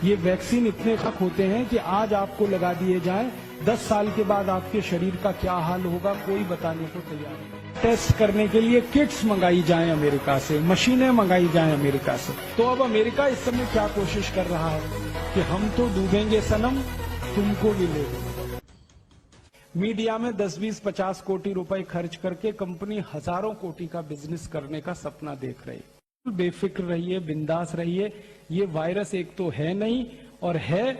ये वैक्सीन इतने खतरनाक होते हैं कि आज आपको लगा दिए जाएं, 10 साल के बाद आपके शरीर का क्या हाल होगा कोई बताने को तैयार नहीं। टेस्ट करने के लिए किट्स मंगाई जाएं अमेरिका से, मशीनें मंगाई जाएं अमेरिका से। तो अब अमेरिका इस समय क्या कोशिश कर रहा है कि हम तो डूबेंगे सनम, तुमको भी ले लेंगे। मीडिया में 10, 20, 50 कोटि रुपए खर्च करके कंपनी हजारों कोटि का बिजनेस करने का सपना देख रही है। बेफिक्र रहिए, बिंदास रहिए। ये वायरस एक तो है नहीं, और है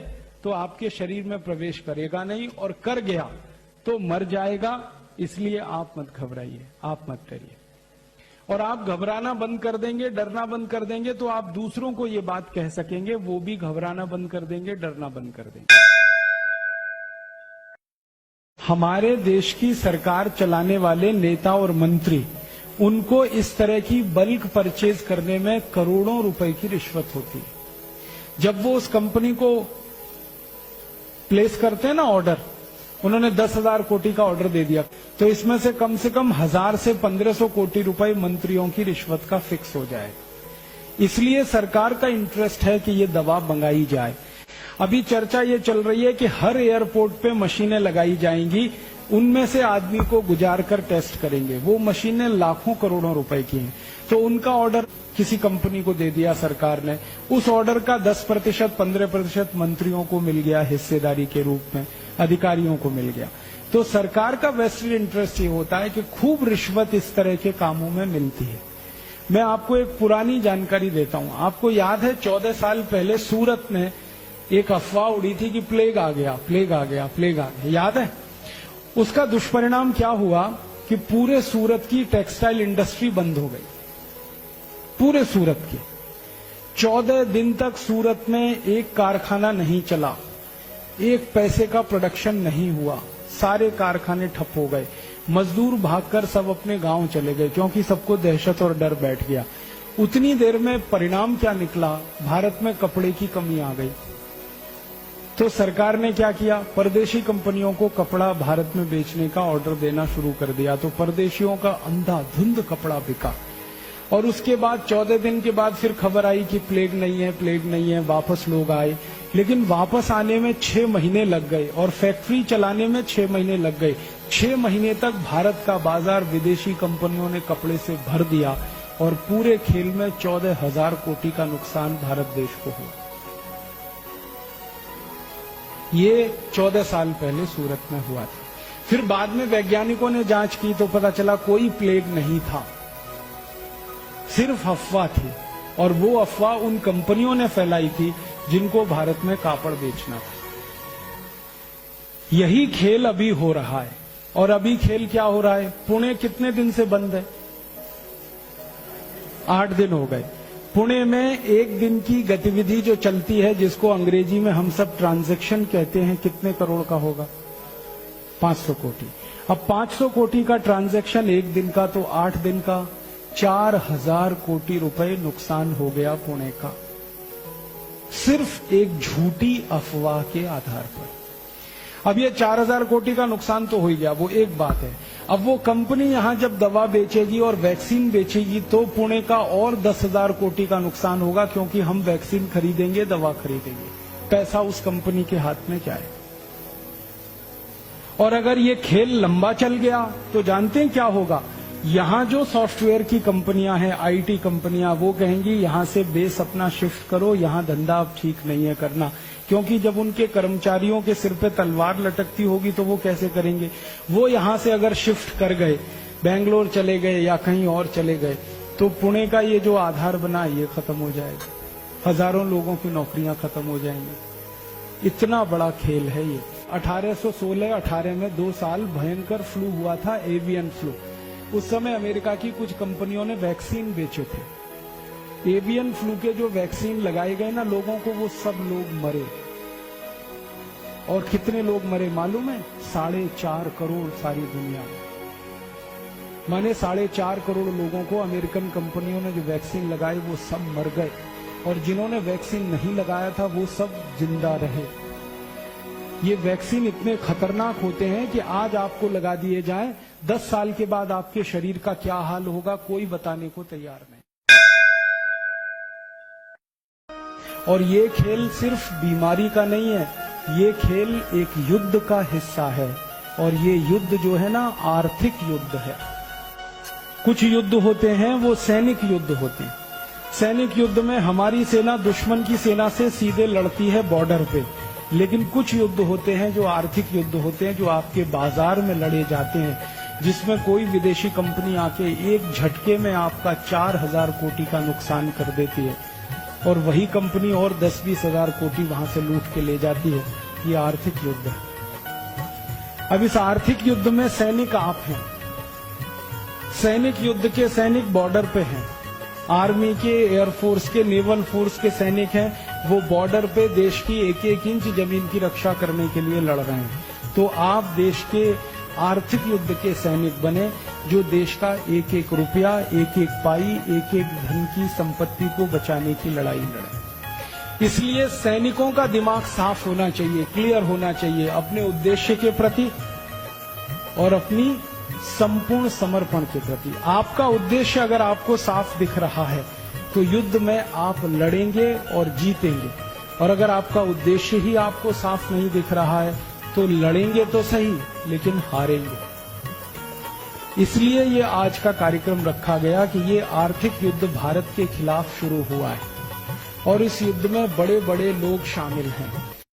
तो आपके शरीर में प्रवेश करेगा नहीं, और कर गया तो मर जाएगा। इसलिए आप मत घबराइए, आप मत डरिए। और आप घबराना बंद कर देंगे, डरना बंद कर देंगे, तो आप दूसरों को ये बात कह सकेंगे, वो भी घबराना बंद कर देंगे, डरना बंद कर देंगे। हमारे देश की सरकार चलाने वाले नेता और मंत्री, उनको इस तरह की बल्क परचेज करने में करोड़ों रुपए की रिश्वत होती है। जब वो उस कंपनी को प्लेस करते हैं ना ऑर्डर, उन्होंने 10,000 कोटि का ऑर्डर दे दिया, तो इसमें से कम 1000 से 1500 कोटि रुपए मंत्रियों की रिश्वत का फिक्स हो जाए। इसलिए सरकार का इंटरेस्ट है कि ये दवा मंगाई जाए। अभी चर्चा ये चल रही है कि हर एयरपोर्ट पे मशीनें लगाई जाएंगी, उनमें से आदमी को गुजार कर टेस्ट करेंगे। वो मशीनें लाखों करोड़ों रुपए की हैं, तो उनका ऑर्डर किसी कंपनी को दे दिया सरकार ने। उस ऑर्डर का 10%, 15% मंत्रियों को मिल गया हिस्सेदारी के रूप में, अधिकारियों को मिल गया। तो सरकार का वेस्टेड इंटरेस्ट ये होता है कि खूब रिश्वत इस तरह के कामों में मिलती है। मैं आपको एक पुरानी जानकारी देता हूं। आपको याद है 14 साल पहले सूरत में एक अफवाह उड़ी थी कि प्लेग आ गया, प्लेग आ गया, प्लेग आ गया, याद है? उसका दुष्परिणाम क्या हुआ कि पूरे सूरत की टेक्सटाइल इंडस्ट्री बंद हो गई, पूरे सूरत की। 14 दिन तक सूरत में एक कारखाना नहीं चला, एक पैसे का प्रोडक्शन नहीं हुआ, सारे कारखाने ठप हो गए। मजदूर भागकर सब अपने गांव चले गए, क्योंकि सबको दहशत और डर बैठ गया। उतनी देर में परिणाम क्या निकला? भारत में कपड़े की कमी आ गई। तो सरकार ने क्या किया? परदेशी कंपनियों को कपड़ा भारत में बेचने का ऑर्डर देना शुरू कर दिया। तो परदेशियों का अंधाधुंध कपड़ा बिका। और उसके बाद 14 दिन के बाद फिर खबर आई कि प्लेग नहीं है, प्लेग नहीं है। वापस लोग आए, लेकिन वापस आने में 6 महीने लग गए और फैक्ट्री चलाने में 6 महीने लग गए। 6 महीने तक भारत का बाजार विदेशी कंपनियों ने कपड़े से भर दिया और पूरे खेल में 14,000 कोटि का नुकसान भारत देश को हुआ। ये 14 साल पहले सूरत में हुआ था। फिर बाद में वैज्ञानिकों ने जांच की तो पता चला कोई प्लेग नहीं था, सिर्फ अफवाह थी। और वो अफवाह उन कंपनियों ने फैलाई थी जिनको भारत में कापड़ बेचना था। यही खेल अभी हो रहा है। और अभी खेल क्या हो रहा है? पुणे कितने दिन से बंद है? 8 दिन हो गए। पुणे में एक दिन की गतिविधि जो चलती है, जिसको अंग्रेजी में हम सब ट्रांजैक्शन कहते हैं, कितने करोड़ का होगा? 500 कोटि। अब 500 कोटि का ट्रांजैक्शन एक दिन का, तो 8 दिन का 4,000 कोटि रुपए नुकसान हो गया पुणे का, सिर्फ एक झूठी अफवाह के आधार पर। अब ये 4,000 कोटि का नुकसान तो हो ही गया, वो एक बात है। अब वो कंपनी यहां जब दवा बेचेगी और वैक्सीन बेचेगी तो पुणे का और 10,000 कोटि का नुकसान होगा, क्योंकि हम वैक्सीन खरीदेंगे, दवा खरीदेंगे। पैसा उस कंपनी के हाथ में क्या है? और अगर ये खेल लंबा चल गया तो जानते हैं क्या होगा? यहां जो सॉफ्टवेयर की कंपनियां हैं, आईटी कंपनियां, वो कहेंगी यहां से बेस अपना शिफ्ट करो, यहां धंधा अब ठीक नहीं है करना। क्योंकि जब उनके कर्मचारियों के सिर पे तलवार लटकती होगी तो वो कैसे करेंगे? वो यहां से अगर शिफ्ट कर गए, बेंगलोर चले गए या कहीं और चले गए, तो पुणे का ये जो आधार बना ये खत्म हो जाएगा। हजारों लोगों की नौकरियां खत्म हो जाएंगी। इतना बड़ा खेल है ये। 1816-18 में 2 साल भयंकर फ्लू हुआ था, एवियन फ्लू। उस समय अमेरिका की कुछ कंपनियों ने वैक्सीन बेचे थे। एवियन फ्लू के जो वैक्सीन लगाए गए ना लोगों को, वो सब लोग मरे। और कितने लोग मरे मालूम है? 4.5 करोड़ सारी दुनिया में। माने 4.5 करोड़ लोगों को अमेरिकन कंपनियों ने जो वैक्सीन लगाई वो सब मर गए, और जिन्होंने वैक्सीन नहीं लगाया था वो सब जिंदा रहे। ये वैक्सीन इतने खतरनाक होते हैं कि आज आपको लगा दिए जाएं, 10 साल के बाद आपके शरीर का क्या हाल होगा कोई बताने को तैयार नहीं। और ये खेल सिर्फ बीमारी का नहीं है, ये खेल एक युद्ध का हिस्सा है। और ये युद्ध जो है ना, आर्थिक युद्ध है। कुछ युद्ध होते हैं वो सैनिक युद्ध होते हैं। सैनिक युद्ध में हमारी सेना दुश्मन की सेना से सीधे लड़ती है बॉर्डर पे, लेकिन कुछ युद्ध होते हैं जो आर्थिक युद्ध होते हैं, जो आपके बाजार में लड़े जाते हैं, जिसमें कोई विदेशी कंपनी आके एक झटके में आपका 4,000 कोटि का नुकसान कर देती है और वही कंपनी और 10-20 हजार कोटि वहां से लूट के ले जाती है। ये आर्थिक युद्ध है। अब इस आर्थिक युद्ध में सैनिक आप हैं। सैनिक युद्ध के सैनिक बॉर्डर पे हैं। आर्मी के, एयरफोर्स के, नेवल फोर्स के सैनिक हैं। वो बॉर्डर पे देश की एक एक इंच जमीन की रक्षा करने के लिए लड़ रहे हैं। तो आप देश के आर्थिक युद्ध के सैनिक बने, जो देश का एक एक रुपया, एक एक पाई, एक एक धन की संपत्ति को बचाने की लड़ाई लड़े। इसलिए सैनिकों का दिमाग साफ होना चाहिए, क्लियर होना चाहिए अपने उद्देश्य के प्रति और अपनी संपूर्ण समर्पण के प्रति। आपका उद्देश्य अगर आपको साफ दिख रहा है तो युद्ध में आप लड़ेंगे और जीतेंगे, और अगर आपका उद्देश्य ही आपको साफ नहीं दिख रहा है तो लड़ेंगे तो सही लेकिन हारेंगे। इसलिए ये आज का कार्यक्रम रखा गया कि ये आर्थिक युद्ध भारत के खिलाफ शुरू हुआ है और इस युद्ध में बड़े बड़े लोग शामिल हैं।